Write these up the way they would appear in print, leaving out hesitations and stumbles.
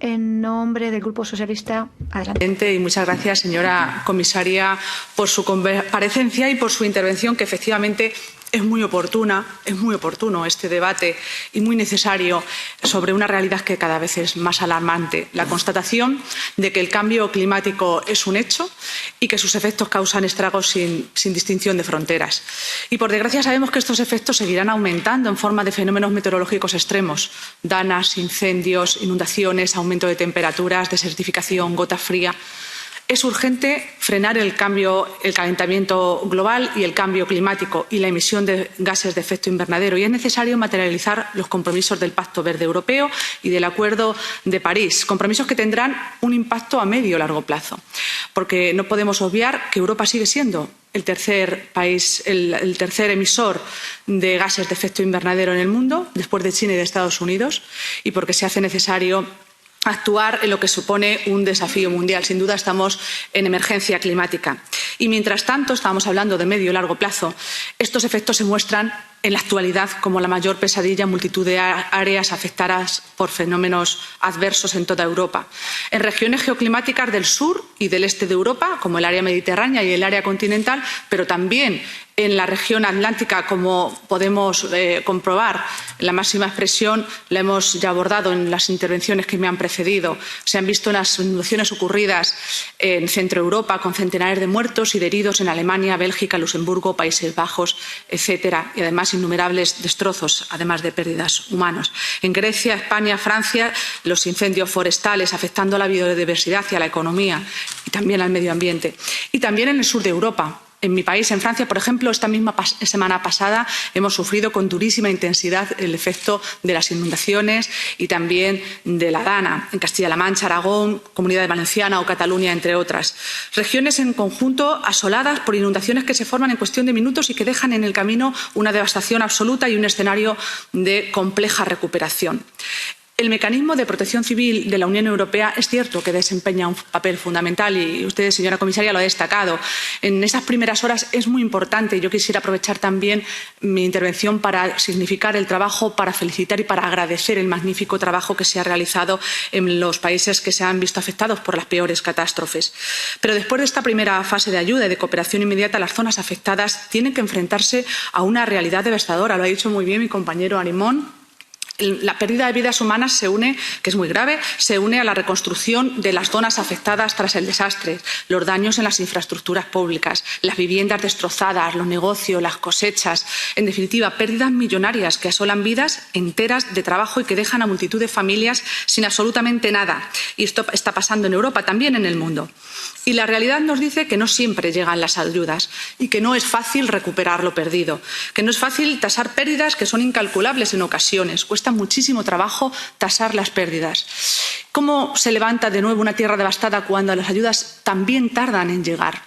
en nombre del Grupo Socialista. Adelante. Y muchas gracias, señora comisaria, por su comparecencia y por su intervención, que efectivamente es muy oportuno este debate y muy necesario sobre una realidad que cada vez es más alarmante. La constatación de que el cambio climático es un hecho y que sus efectos causan estragos sin distinción de fronteras. Y, por desgracia, sabemos que estos efectos seguirán aumentando en forma de fenómenos meteorológicos extremos: danas, incendios, inundaciones, aumento de temperaturas, desertificación, gota fría. Es urgente frenar el calentamiento global y el cambio climático y la emisión de gases de efecto invernadero, y es necesario materializar los compromisos del Pacto Verde Europeo y del Acuerdo de París, compromisos que tendrán un impacto a medio y largo plazo, porque no podemos obviar que Europa sigue siendo el tercer emisor de gases de efecto invernadero en el mundo, después de China y de Estados Unidos, y porque se hace necesario actuar en lo que supone un desafío mundial. Sin duda estamos en emergencia climática. Y mientras tanto, estamos hablando de medio y largo plazo, estos efectos se muestran en la actualidad como la mayor pesadilla en multitud de áreas afectadas por fenómenos adversos en toda Europa. En regiones geoclimáticas del sur y del este de Europa, como el área mediterránea y el área continental, pero también en la región atlántica, como podemos comprobar. La máxima expresión la hemos ya abordado en las intervenciones que me han precedido. Se han visto las inundaciones ocurridas en Centro Europa, con centenares de muertos y de heridos en Alemania, Bélgica, Luxemburgo, Países Bajos, etcétera, y además innumerables destrozos, además de pérdidas humanas. En Grecia, España, Francia, los incendios forestales afectando a la biodiversidad y a la economía y también al medio ambiente. Y también en el sur de Europa. En mi país, en Francia, por ejemplo, esta misma semana pasada hemos sufrido con durísima intensidad el efecto de las inundaciones y también de la dana, en Castilla-La Mancha, Aragón, Comunidad Valenciana o Cataluña, entre otras. Regiones en conjunto asoladas por inundaciones que se forman en cuestión de minutos y que dejan en el camino una devastación absoluta y un escenario de compleja recuperación. El mecanismo de protección civil de la Unión Europea es cierto que desempeña un papel fundamental y usted, señora comisaria, lo ha destacado. En esas primeras horas es muy importante. Yo quisiera aprovechar también mi intervención para significar el trabajo, para felicitar y para agradecer el magnífico trabajo que se ha realizado en los países que se han visto afectados por las peores catástrofes. Pero después de esta primera fase de ayuda y de cooperación inmediata, las zonas afectadas tienen que enfrentarse a una realidad devastadora. Lo ha dicho muy bien mi compañero Arimón. La pérdida de vidas humanas se une, que es muy grave, se une a la reconstrucción de las zonas afectadas tras el desastre, los daños en las infraestructuras públicas, las viviendas destrozadas, los negocios, las cosechas, en definitiva, pérdidas millonarias que asolan vidas enteras de trabajo y que dejan a multitud de familias sin absolutamente nada. Y esto está pasando en Europa, también en el mundo. Y la realidad nos dice que no siempre llegan las ayudas y que no es fácil recuperar lo perdido, que no es fácil tasar pérdidas que son incalculables en ocasiones. Cuesta muchísimo trabajo tasar las pérdidas. ¿Cómo se levanta de nuevo una tierra devastada cuando las ayudas también tardan en llegar?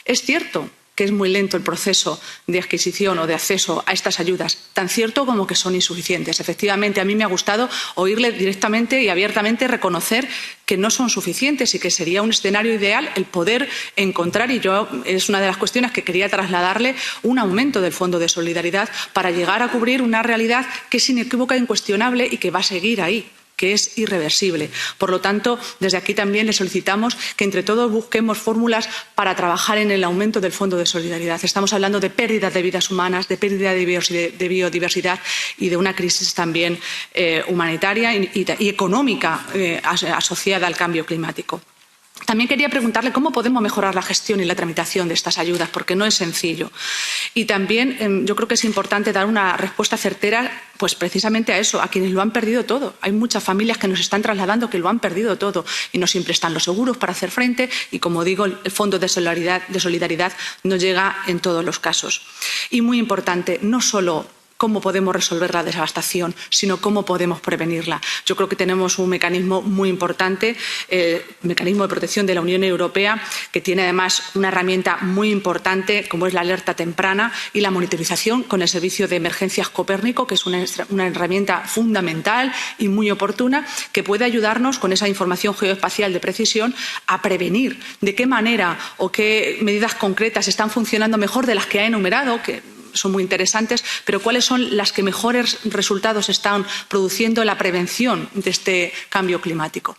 Es cierto que es muy lento el proceso de adquisición o de acceso a estas ayudas, tan cierto como que son insuficientes. Efectivamente, a mí me ha gustado oírle directamente y abiertamente reconocer que no son suficientes y que sería un escenario ideal el poder encontrar, y yo es una de las cuestiones que quería trasladarle, un aumento del Fondo de Solidaridad para llegar a cubrir una realidad que es inequívoca e incuestionable y que va a seguir ahí, que es irreversible. Por lo tanto, desde aquí también le solicitamos que entre todos busquemos fórmulas para trabajar en el aumento del Fondo de Solidaridad. Estamos hablando de pérdidas de vidas humanas, de pérdida de biodiversidad y de una crisis también humanitaria y económica asociada al cambio climático. También quería preguntarle cómo podemos mejorar la gestión y la tramitación de estas ayudas, porque no es sencillo. Y también yo creo que es importante dar una respuesta certera, pues precisamente a eso, a quienes lo han perdido todo. Hay muchas familias que nos están trasladando que lo han perdido todo y no siempre están los seguros para hacer frente y, como digo, el Fondo de Solidaridad no llega en todos los casos. Y muy importante, no solo cómo podemos resolver la devastación, sino cómo podemos prevenirla. Yo creo que tenemos un mecanismo muy importante, el mecanismo de protección de la Unión Europea, que tiene además una herramienta muy importante, como es la alerta temprana y la monitorización con el Servicio de Emergencias Copérnico, que es una herramienta fundamental y muy oportuna, que puede ayudarnos con esa información geoespacial de precisión a prevenir de qué manera o qué medidas concretas están funcionando mejor de las que ha enumerado, que son muy interesantes, pero ¿cuáles son las que mejores resultados están produciendo en la prevención de este cambio climático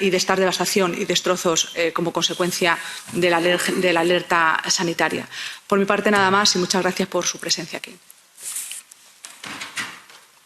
y de esta devastación y destrozos como consecuencia de la alerta sanitaria? Por mi parte, nada más y muchas gracias por su presencia aquí.